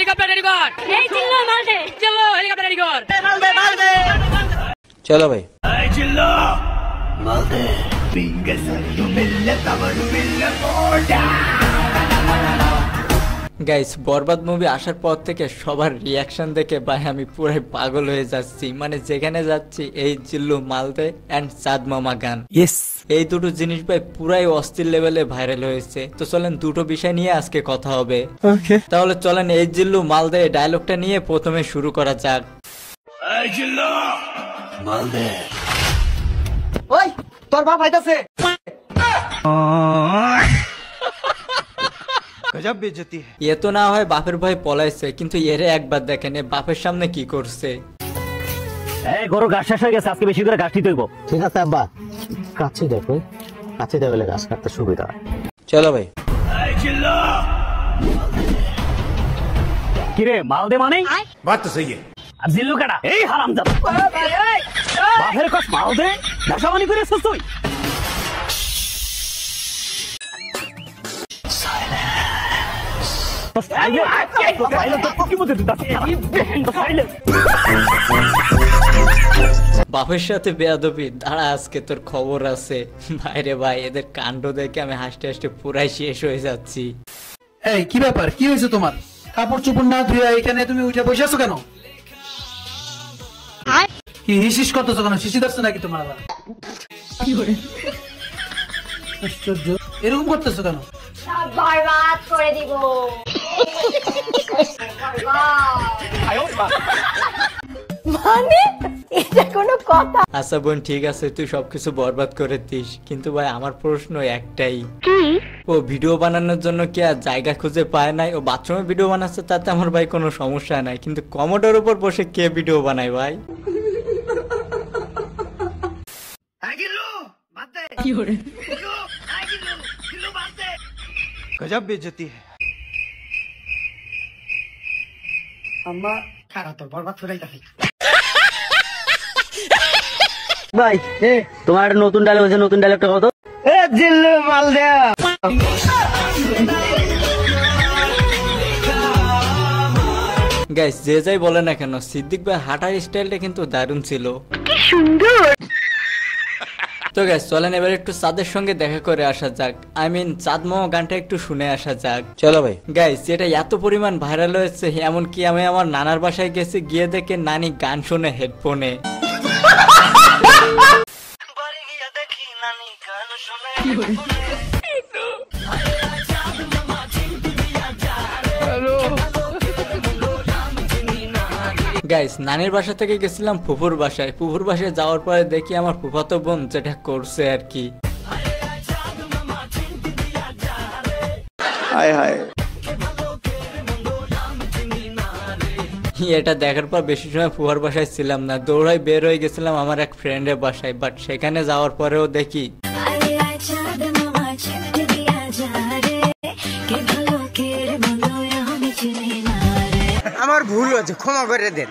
Helicopter ready कर ए चिल्लो मार दे चलो हेलीकॉप्टर रेडी कर मार दे चलो भाई ए चिल्लो मार दे पिंगसरियो मिल्ले तवड़ मिल्ले पोड़ा গাইস বরবাদ মুভি আসার পর থেকে সবার রিয়াকশন দেখে ভাই আমি পুরাই পাগল হয়ে যাচ্ছি। মানে যেখানে যাচ্ছি এই জিল্লু মালদে এন্ড চাঁদ মামা গান, এই দুটো জিনিস ভাই পুরাই অস্থির লেভেলে ভাইরাল হয়েছে। তো চলেন দুটো বিষয় নিয়ে আজকে কথা হবে। তাহলে চলেন এই জিল্লু মালদে ডায়লগটা নিয়ে প্রথমে শুরু করা যাক। এই জিল্লু মালদে ওই তোর বাপ আইতাছে। গজব বেইজ্জতি এ তো না হয় বাপের ভয় পলাইছে, কিন্তু এরে একবার দেখেন এ বাপের সামনে কি করছে। এই গরু ঘাস শেষ হয়ে গেছে, আজকে বেশি করে ঘাস দিতে হইব। ঠিক আছে আব্বা, কাছে দেখো, কাছে দেখলে ঘাস কাটতে সুবিধা হয়। চলো ভাই। এই জিল্লু কি রে মালদে মানে? बात तो सही है। আর জিল্লু কাটা এই হারামজাদা বাপের কস মালদে ভাষাবানি করে এসেছিস তুই। বাপের সাথে বেয়াদবি, দাঁড়া আজকে তোর খবর আছে। ভাইরে ভাই এদের কাণ্ড দেখে আমি হাসতে হাসতে পুরাই শেষ হয়ে যাচ্ছি। এই কি ব্যাপার, কি হয়েছে তোমার? কাপড় চোপড় না ধুয়ে এখানে তুমি উঠে বসে আছো কেন? কি হিসিস করতেছো কেন? শিশি ধরছো নাকি তোমার আবার? আশ্চর্য, এরকম করতেছো কেন? बर्बाद করে দিব মানে এটা কোনো কথা? আচ্ছা বোন ঠিক আছে, তুই সবকিছু বরবাদ করে দিস, কিন্তু ভাই আমার প্রশ্ন একটাই, ও ভিডিও বানানোর জন্য কি আর জায়গা খুঁজে পায় নাই? ও বাথরুমে ভিডিও বানাচ্ছে তাতে আমার ভাই কোনো সমস্যা নাই, কিন্তু কমোডের উপর বসে কে ভিডিও বানায় ভাই? গজব বেইজ্জতি আম্মা খারাপ তো বরবাদ করে যাবে। ভাই তোমার নতুন ডায়লগ আছে, নতুন ডায়লগটা কত? এ জিল্লু মালদে গাইস যে যাই বলে না কেন সিদ্দিক ভাই হাঁটার স্টাইলটা কিন্তু দারুণ ছিল, কি সুন্দর। তো গাইস চলেন এবার একটু চাঁদের সঙ্গে দেখা করে আসা যাক, আই মিন চাঁদ মামা গানটা একটু শুনে আসা যাক। চলো ভাই। গাইস এটা এত পরিমাণ ভাইরাল হয়েছে, এমনকি আমি আমার নানার বাসায় গেছি, গিয়ে দেখে নানি গান শুনে হেডফোনে। গাইস নানির বাসা থেকে গেছিলাম ফুফুর বাসায়, ফুফুর বাসায় যাওয়ার পরে দেখি আমার ফুফাতো বোন যেটা করছে আর কি। এটা দেখার পর বেশি সময় ফুফার বাসায় ছিলাম না, দৌড়াই বের হয়ে গেছিলাম আমার এক ফ্রেন্ডের বাসায়, বাট সেখানে যাওয়ার পরেও দেখি আমার ভুল হয়েছে, ক্ষমা করে দেন।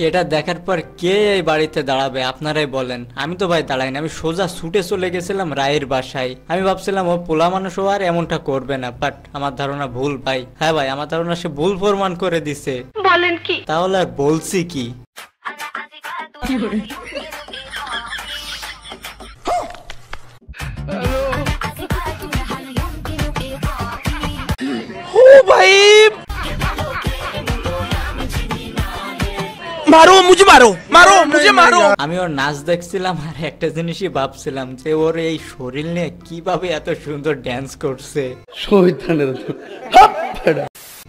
এটা দেখার পর কে এই বাড়িতে দাঁড়াবে আপনারাই বলেন? আমি তো ভাই দাঁড়াই না, আমি সোজা ছুটে চলে গেছিলাম রায়ের বাসায়। আমি ভাবছিলাম ও পোলা মানুষ ও আর এমনটা করবে না, বাট আমার ধারণা ভুল ভাই। হ্যাঁ ভাই আমার ধারণা সে ভুল প্রমাণ করে দিছে। বলেন কি? তাহলে আর বলছি কি? मारो मुझे मारो मारो मुझे मारो। আমি ওর নাচ দেখছিলাম আর একটা জিনিসই ভাবছিলাম যে ওর এই শরীর নিয়ে কিভাবে এত সুন্দর ড্যান্স করছে।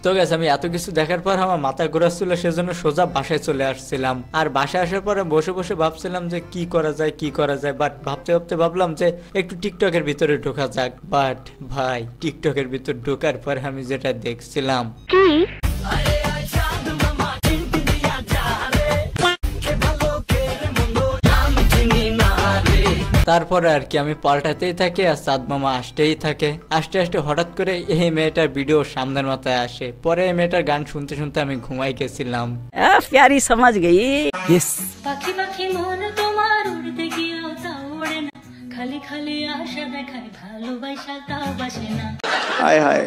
তো গেছে আমি এত কিছু দেখার পর আমার মাথা ঘোরাচ্ছিল, সেজন্য সোজা বাসায় চলে আসছিলাম। আর বাসায় আসার পরে বসে বসে ভাবছিলাম যে কি করা যায় কি করা যায়, বাট ভাবতে ভাবতে ভাবলাম যে একটু টিকটকের ভিতরে ঢোকা যাক। বাট ভাই টিকটকের ভিতর ঢোকার পরে আমি যেটা দেখছিলাম, তারপরে আর কি আমি পাল্টাতেই থাকি আর চাঁদ মামা আসতেই থাকে। আস্তে আস্তে হঠাৎ করে এই মেয়েটার ভিডিও সামনের মাথায় আসে, পরে এই মেয়েটার গান শুনতে শুনতে আমি ঘুমাই গেছিলাম। প্যারি সমাজ গই। পাখি পাখি মন তোমার উড়তে গিয়েও তা ওড়ে না, খালি খালি আশা দেখায় ভালোবাসা তাও বাসে না हाय हाय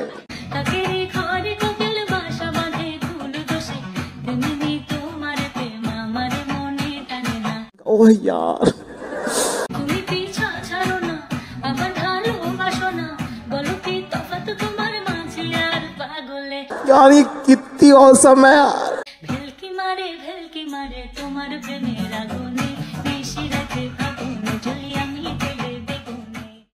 তাকে ঘরে কোকিল বাসা বাঁধে ফুল দোষে তেমনি তোমার প্রেম আমার মনে টানে না ओह यार তুমি পিছা ছাড়ো না আবার ভালোবাসো না বলো কি তফাৎ তোমার মাঝে আর পাগলে यार ये कितनी औसम है यार ভেলকি মারে তোমার প্রেমের আগুনে নিশি রাতে